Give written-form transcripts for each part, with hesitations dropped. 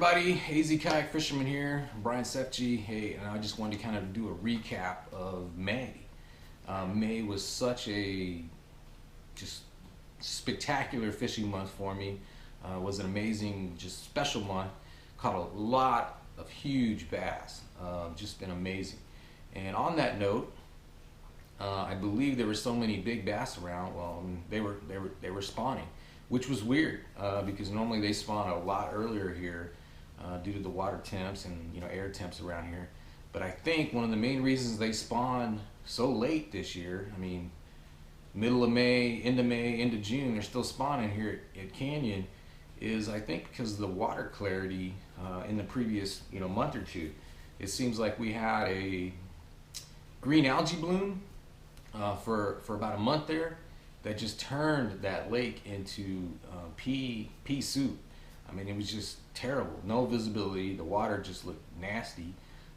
everybody, AZ Kayak Fisherman here, Brian Sefji. Hey, and I just wanted to kind of do a recap of May. May was such a just spectacular fishing month for me. It was an amazing, just special month. Caught a lot of huge bass. Just been amazing. And on that note, I believe there were so many big bass around. Well, they were spawning, which was weird because normally they spawn a lot earlier here due to the water temps and air temps around here. But I think one of the main reasons they spawn so late this year, I mean, middle of May, into June, they're still spawning here at Canyon, is I think because of the water clarity in the previous month or two. It seems like we had a green algae bloom for about a month there that just turned that lake into pea soup. I mean, it was just terrible. No visibility. The water just looked nasty.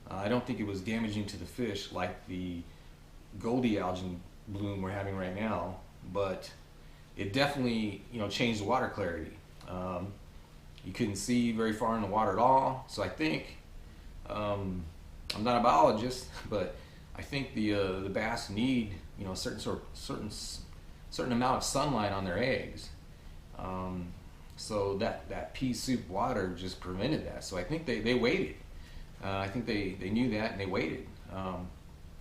I don't think it was damaging to the fish like the Goldie algae bloom we're having right now, but it definitely changed the water clarity. You couldn't see very far in the water at all. So I think I'm not a biologist, but I think the bass need a certain amount of sunlight on their eggs. So that pea soup water just prevented that. So I think they waited. I think they knew that and they waited.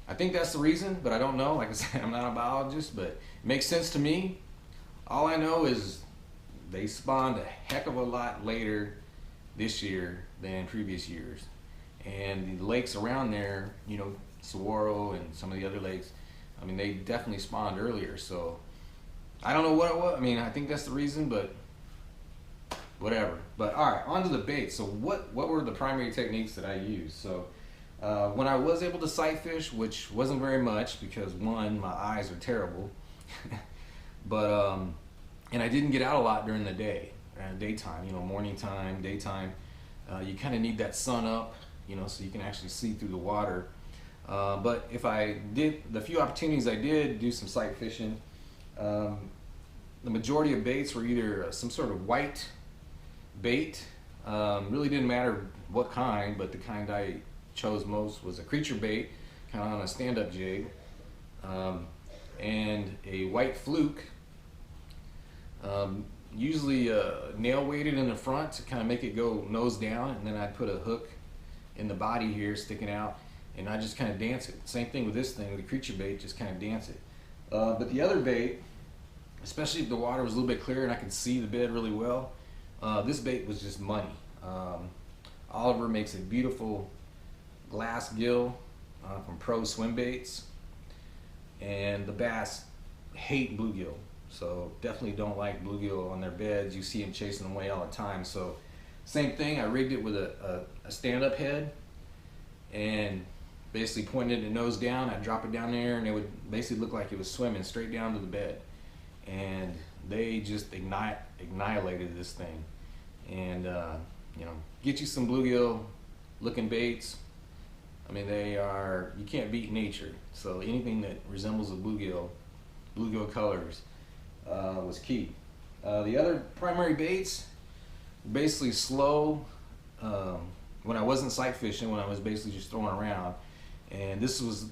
I think that's the reason, but I don't know. Like I said, I'm not a biologist, but it makes sense to me. All I know is they spawned a heck of a lot later this year than previous years. And the lakes around there, Saguaro and some of the other lakes, I mean, they definitely spawned earlier. So I don't know what it was. I mean, I think that's the reason, but whatever. But all right, on to the bait. So what were the primary techniques that I used? So when I was able to sight fish, which wasn't very much because one, my eyes are terrible, but and I didn't get out a lot during the day, daytime. Morning time, daytime. You kind of need that sun up, so you can actually see through the water. But if I did, the few opportunities I did do some sight fishing, the majority of baits were either some sort of white bait. Really didn't matter what kind, but the kind I chose most was a creature bait, kind of on a stand-up jig, and a white fluke, usually nail weighted in the front to kind of make it go nose down, and then I'd put a hook in the body here sticking out, and I just kind of dance it. Same thing with this thing, with the creature bait, just kind of dance it. But the other bait, especially if the water was a little bit clear and I could see the bed really well, this bait was just money. Oliver makes a beautiful glass gill from Pro Swim Baits, and the bass hate bluegill, so definitely don't like bluegill on their beds. You see them chasing them away all the time. So same thing, I rigged it with a stand-up head and basically pointed it nose down. I'd drop it down there and it would basically look like it was swimming straight down to the bed, and they just annihilated this thing. And get you some bluegill looking baits. I mean, you can't beat nature. So anything that resembles a bluegill colors was key. The other primary baits, basically slow, when I wasn't sight fishing, when I was basically just throwing around. And this was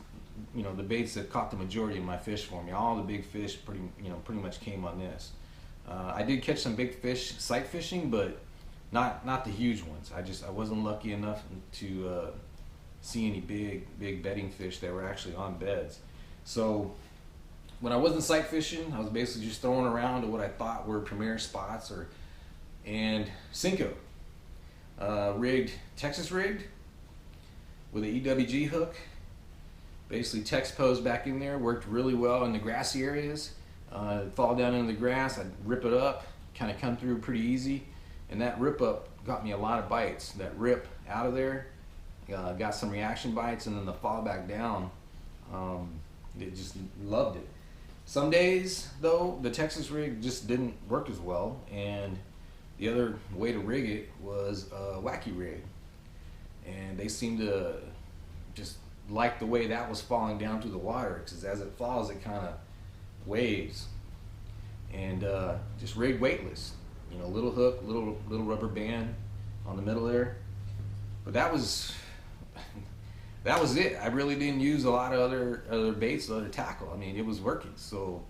the baits that caught the majority of my fish for me. All the big fish pretty much came on this. I did catch some big fish sight fishing, but not the huge ones. I wasn't lucky enough to see any big bedding fish that were actually on beds. So when I wasn't sight fishing, I was basically just throwing around to what I thought were premier spots, and Cinco Texas rigged with an EWG hook. Basically text posed back in there, worked really well in the grassy areas. Fall down into the grass, I'd rip it up, kind of come through pretty easy, and that rip up got me a lot of bites. That rip out of there got some reaction bites, and then the fall back down, it just loved it. Some days though, the Texas rig just didn't work as well, and the other way to rig it was a wacky rig, and they seemed to just like the way that was falling down through the water, because as it falls it kind of waves. And just rigged weightless, little hook, little rubber band, on the middle there. But that was that was it. I really didn't use a lot of other baits, other tackle. I mean, it was working. So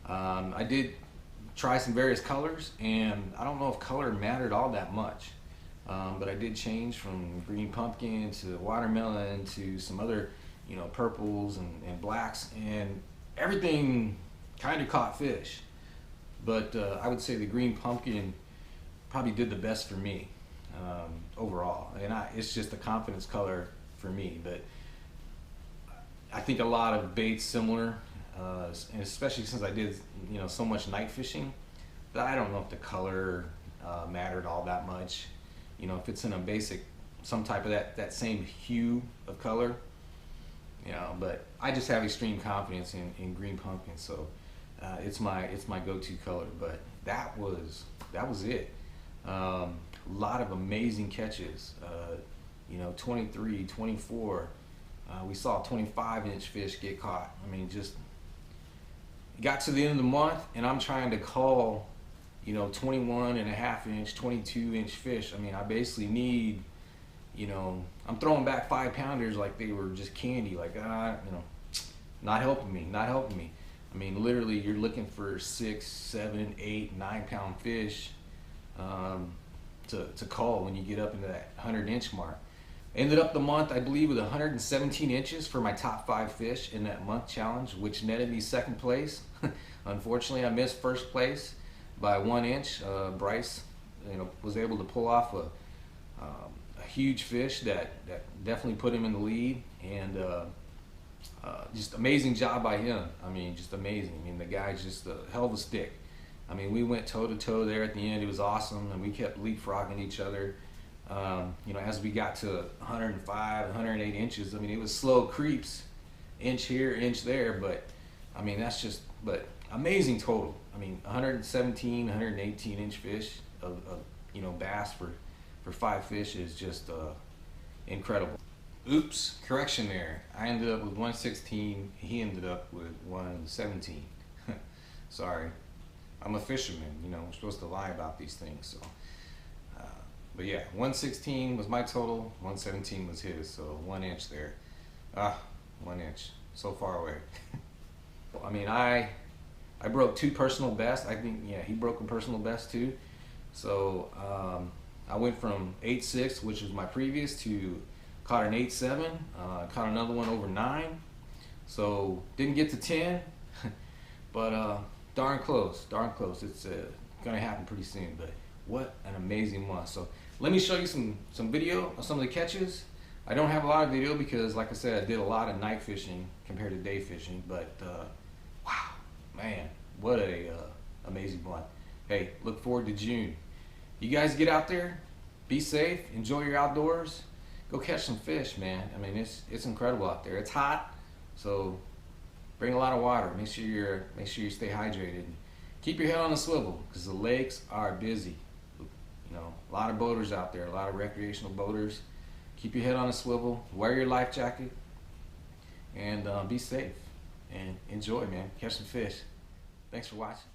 I did try some various colors, and I don't know if color mattered all that much. But I did change from green pumpkin to watermelon to some other, you know, purples and blacks, and everything kind of caught fish. But I would say the green pumpkin probably did the best for me overall. And it's just a confidence color for me. But I think a lot of baits similar, and especially since I did, you know, so much night fishing, that I don't know if the color mattered all that much. You know, if it's in a basic, some type of that same hue of color, you know. But I just have extreme confidence in green pumpkin, so it's my go-to color. But that was it. A lot of amazing catches. You know, 23, 24. We saw 25-inch fish get caught. I mean, just got to the end of the month, and I'm trying to call, you know, 21.5-inch, 22-inch fish. I mean, I basically need, you know, I'm throwing back 5-pounders like they were just candy, like, you know, not helping me. I mean, literally, you're looking for 6, 7, 8, 9-pound fish to call when you get up into that 100-inch mark. Ended up the month, I believe, with 117 inches for my top 5 fish in that month challenge, which netted me second place. Unfortunately, I missed first place by 1 inch. Bryce, you know, was able to pull off a huge fish that definitely put him in the lead, and just amazing job by him. I mean, just amazing. I mean, the guy's just a hell of a stick. I mean, we went toe to toe there at the end. It was awesome, and we kept leapfrogging each other. You know, as we got to 105, 108 inches, I mean, it was slow creeps, inch here, inch there, but I mean, but amazing total. I mean, 117, 118 inch fish of you know, bass for 5 fish is just incredible. Oops, correction there. I ended up with 116. He ended up with 117. Sorry. I'm a fisherman, you know, I'm supposed to lie about these things. So, but yeah, 116 was my total, 117 was his, so 1 inch there. 1 inch, so far away. I mean, I broke 2 personal bests. I think, yeah, he broke a personal best too. So I went from 8.6, which was my previous, to caught an 8.7, caught another one over 9. So didn't get to 10, but darn close. It's gonna happen pretty soon. But what an amazing month. So let me show you some video of some of the catches. I don't have a lot of video because, like I said, I did a lot of night fishing compared to day fishing. But wow, man, what a amazing month. Hey, look forward to June. You guys get out there, be safe, enjoy your outdoors, go catch some fish, man. I mean, it's incredible out there. It's hot, so bring a lot of water. Make sure you stay hydrated. Keep your head on a swivel, because the lakes are busy. You know, a lot of boaters out there, a lot of recreational boaters. Keep your head on a swivel, wear your life jacket, and be safe. And enjoy, man. Catch some fish. Thanks for watching.